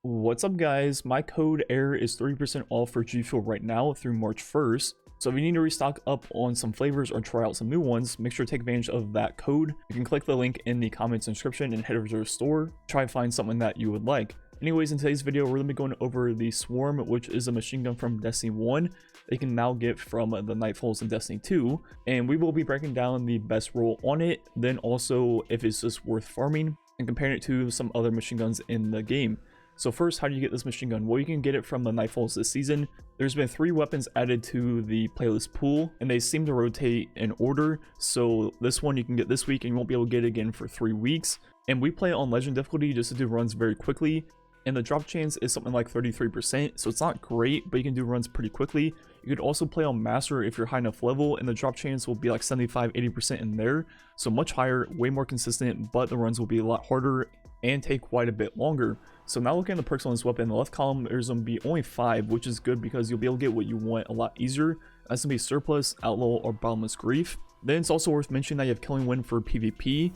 What's up guys, my code Ehroar is 30% off for G Fuel right now through March 1st. So if you need to restock up on some flavors or try out some new ones, make sure to take advantage of that code. You can click the link in the comments and description and head over to the store, try to find something that you would like. Anyways, in today's video, we're going to be going over the Swarm, which is a machine gun from Destiny 1 that you can now get from the Nightfalls in Destiny 2. And we will be breaking down the best role on it, then also if it's just worth farming, and comparing it to some other machine guns in the game. So first, how do you get this machine gun? Well, you can get it from the Nightfalls this season. There's been 3 weapons added to the playlist pool, and they seem to rotate in order. So this one you can get this week, and you won't be able to get it again for 3 weeks. And we play it on Legend difficulty just to do runs very quickly. And the drop chance is something like 33%, so it's not great, but you can do runs pretty quickly. You could also play on Master if you're high enough level, and the drop chance will be like 75-80% in there. So much higher, way more consistent, but the runs will be a lot harder and take quite a bit longer. So now looking at the perks on this weapon, in the left column there's going to be only 5, which is good because you'll be able to get what you want a lot easier. That's going to be Surplus, Outlaw, or Bottomless Grief. Then it's also worth mentioning that you have Killing Wind for PvP,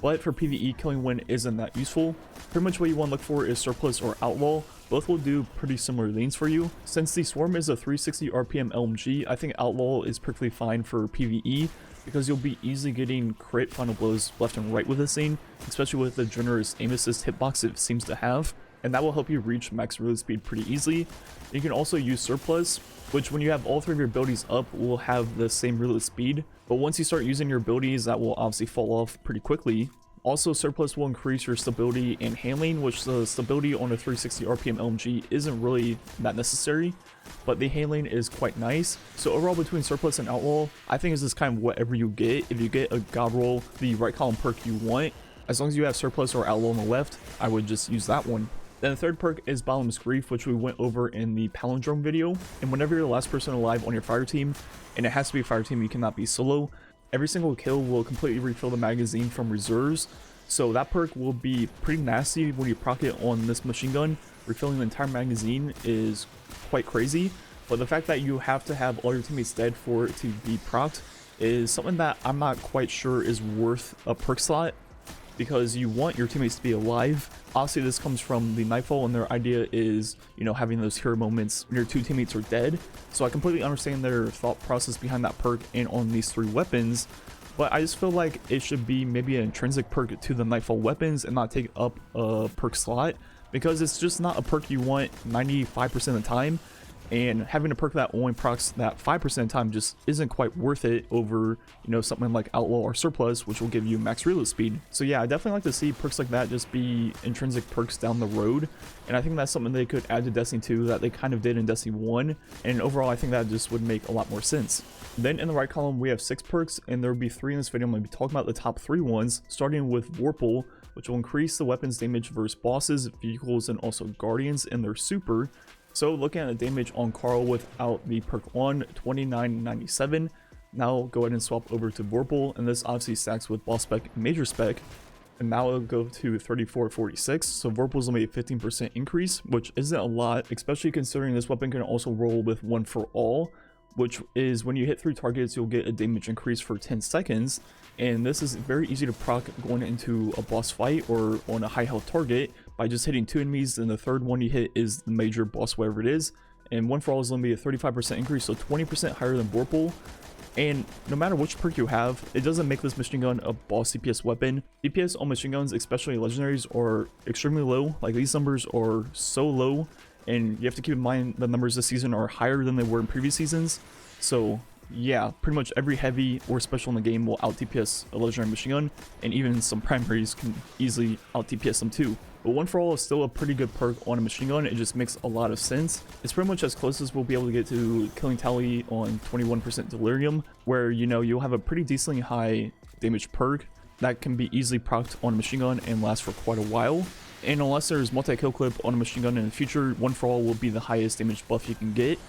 but for PvE, Killing Wind isn't that useful. Pretty much what you want to look for is Surplus or Outlaw. Both will do pretty similar lanes for you. Since the Swarm is a 360 RPM LMG, I think Outlaw is perfectly fine for PvE because you'll be easily getting crit final blows left and right with this thing, especially with the generous aim assist hitbox it seems to have, and that will help you reach max reload speed pretty easily. You can also use Surplus, which when you have all 3 of your abilities up will have the same reload speed, but once you start using your abilities that will obviously fall off pretty quickly. Also, Surplus will increase your stability and handling, which the stability on a 360 RPM LMG isn't really that necessary, but the handling is quite nice. So overall, between Surplus and Outlaw, I think it's just kind of whatever you get. If you get a God Roll, the right column perk you want, as long as you have Surplus or Outlaw on the left, I would just use that one. Then the third perk is Bottomless Grief, which we went over in the Palindrome video. And whenever you're the last person alive on your fire team, and it has to be a fire team, you cannot be solo, every single kill will completely refill the magazine from reserves. So that perk will be pretty nasty when you proc it on this machine gun. Refilling the entire magazine is quite crazy, but the fact that you have to have all your teammates dead for it to be procced is something that I'm not quite sure is worth a perk slot, because you want your teammates to be alive. Obviously this comes from the Nightfall, and their idea is, you know, having those hero moments when your 2 teammates are dead. So I completely understand their thought process behind that perk and on these 3 weapons, but I just feel like it should be maybe an intrinsic perk to the Nightfall weapons and not take up a perk slot, because it's just not a perk you want 95% of the time. And having a perk that only procs that 5% of the time just isn't quite worth it over, you know, something like Outlaw or Surplus, which will give you max reload speed. So yeah, I definitely like to see perks like that just be intrinsic perks down the road. And I think that's something they could add to Destiny 2 that they kind of did in Destiny 1. And overall, I think that just would make a lot more sense. Then in the right column, we have 6 perks, and there will be 3 in this video. I'm going to be talking about the top 3 ones, starting with Vorpal, which will increase the weapons damage versus bosses, vehicles, and also guardians in their super. So looking at the damage on Carl without the perk on, 2997. Now go ahead and swap over to Vorpal, and this obviously stacks with boss spec and major spec. And now it'll go to 3446. So Vorpal's only a 15% increase, which isn't a lot, especially considering this weapon can also roll with 1 for all, which is when you hit 3 targets, you'll get a damage increase for 10 seconds. And this is very easy to proc going into a boss fight or on a high health target by just hitting 2 enemies, and the third one you hit is the major boss, whatever it is. And 1 for all is going to be a 35% increase, so 20% higher than Vorpal. And no matter which perk you have, it doesn't make this machine gun a boss CPS weapon. CPS on machine guns, especially legendaries, are extremely low. Like, these numbers are so low, and you have to keep in mind the numbers this season are higher than they were in previous seasons. So yeah, pretty much every heavy or special in the game will out DPS a legendary machine gun, and even some primaries can easily out DPS them too. But 1 for all is still a pretty good perk on a machine gun. It just makes a lot of sense. It's pretty much as close as we'll be able to get to Killing Tally on 21% Delirium, where, you know, you'll have a pretty decently high damage perk that can be easily procced on a machine gun and last for quite a while. And unless there's multi-kill clip on a machine gun in the future, 1 for all will be the highest damage buff you can get.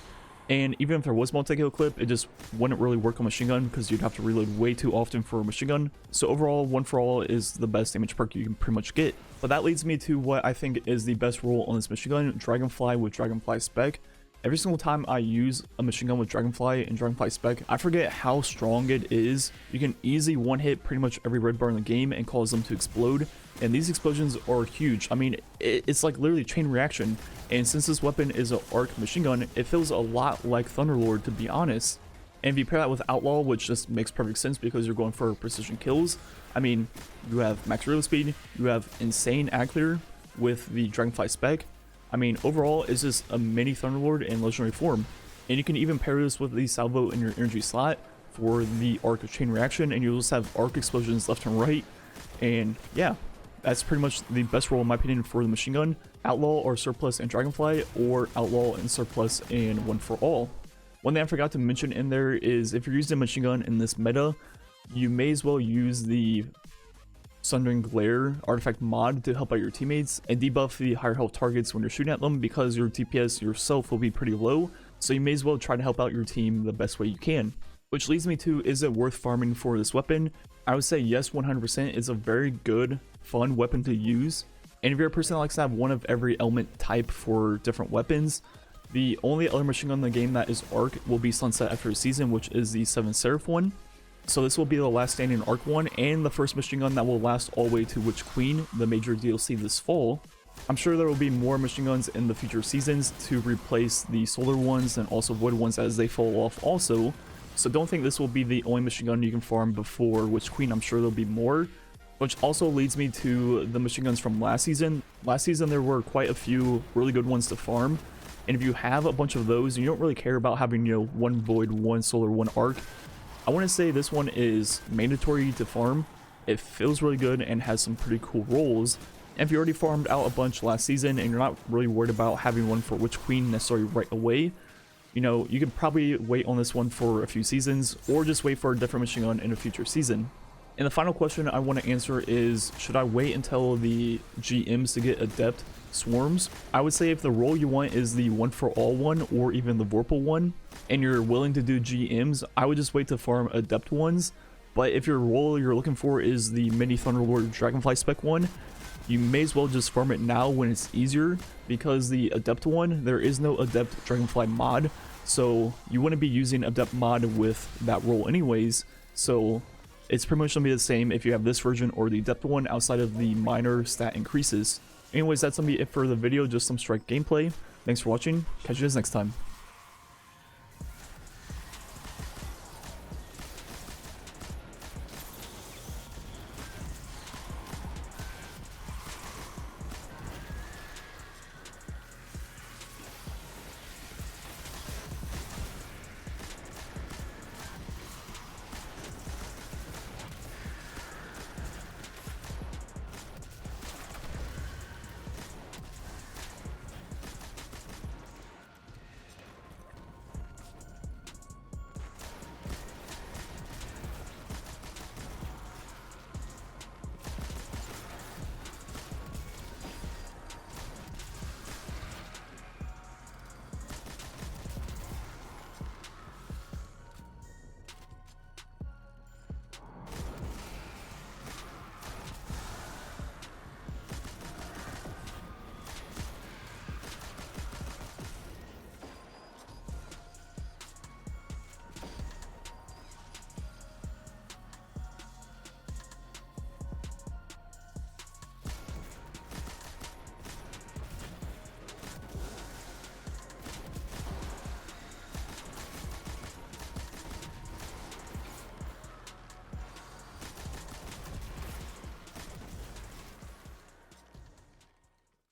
And even if there was multi-kill clip, it just wouldn't really work on machine gun because you'd have to reload way too often for a machine gun. So overall, 1 for all is the best damage perk you can pretty much get. But that leads me to what I think is the best role on this machine gun, Dragonfly with Dragonfly spec. Every single time I use a machine gun with Dragonfly and Dragonfly Spec, I forget how strong it is. You can easily one-hit pretty much every red bar in the game and cause them to explode, and these explosions are huge. I mean, it's like literally chain reaction, and since this weapon is an arc machine gun, it feels a lot like Thunderlord, to be honest. And if you pair that with Outlaw, which just makes perfect sense because you're going for precision kills, I mean, you have max reload speed, you have insane ad clear with the Dragonfly Spec. I mean, overall, it's just a mini Thunderlord in legendary form. And you can even pair this with the salvo in your energy slot for the arc of chain reaction, and you'll just have arc explosions left and right. And yeah, that's pretty much the best role in my opinion for the machine gun. Outlaw or Surplus and Dragonfly, or Outlaw and Surplus and One for All. One thing I forgot to mention in there is if you're using a machine gun in this meta, you may as well use the Sundering Glare artifact mod to help out your teammates and debuff the higher health targets when you're shooting at them, because your DPS yourself will be pretty low, so you may as well try to help out your team the best way you can. Which leads me to, is it worth farming for this weapon? I would say yes, 100%. It's a very good, fun weapon to use, and if you're a person that likes to have one of every element type for different weapons, the only other machine gun in the game that is arc will be Sunset after a season, which is the 7 Seraph one. So this will be the last standing arc one, and the first machine gun that will last all the way to Witch Queen, the major DLC this fall. I'm sure there will be more machine guns in the future seasons to replace the solar ones and also wood ones as they fall off also. So don't think this will be the only machine gun you can farm before Witch Queen. I'm sure there'll be more. Which also leads me to the machine guns from last season. Last season there were quite a few really good ones to farm. And if you have a bunch of those and you don't really care about having, you know, one void, one solar, one arc, I want to say this one is mandatory to farm. It feels really good and has some pretty cool rolls. And if you already farmed out a bunch last season and you're not really worried about having one for Witch Queen necessarily right away, you know, you could probably wait on this one for a few seasons or just wait for a different machine gun in a future season. And the final question I want to answer is, should I wait until the GMs to get Adept Swarms? I would say if the role you want is the One for All one or even the Vorpal one, and you're willing to do GMs, I would just wait to farm Adept ones. But if your role you're looking for is the Mini Thunderlord Dragonfly Spec one, you may as well just farm it now when it's easier, because the Adept one, there is no Adept Dragonfly mod, so you wouldn't be using Adept mod with that role anyways, so it's pretty much going to be the same if you have this version or the Adept one outside of the minor stat increases. Anyways, that's going to be it for the video, just some strike gameplay. Thanks for watching, catch you guys next time.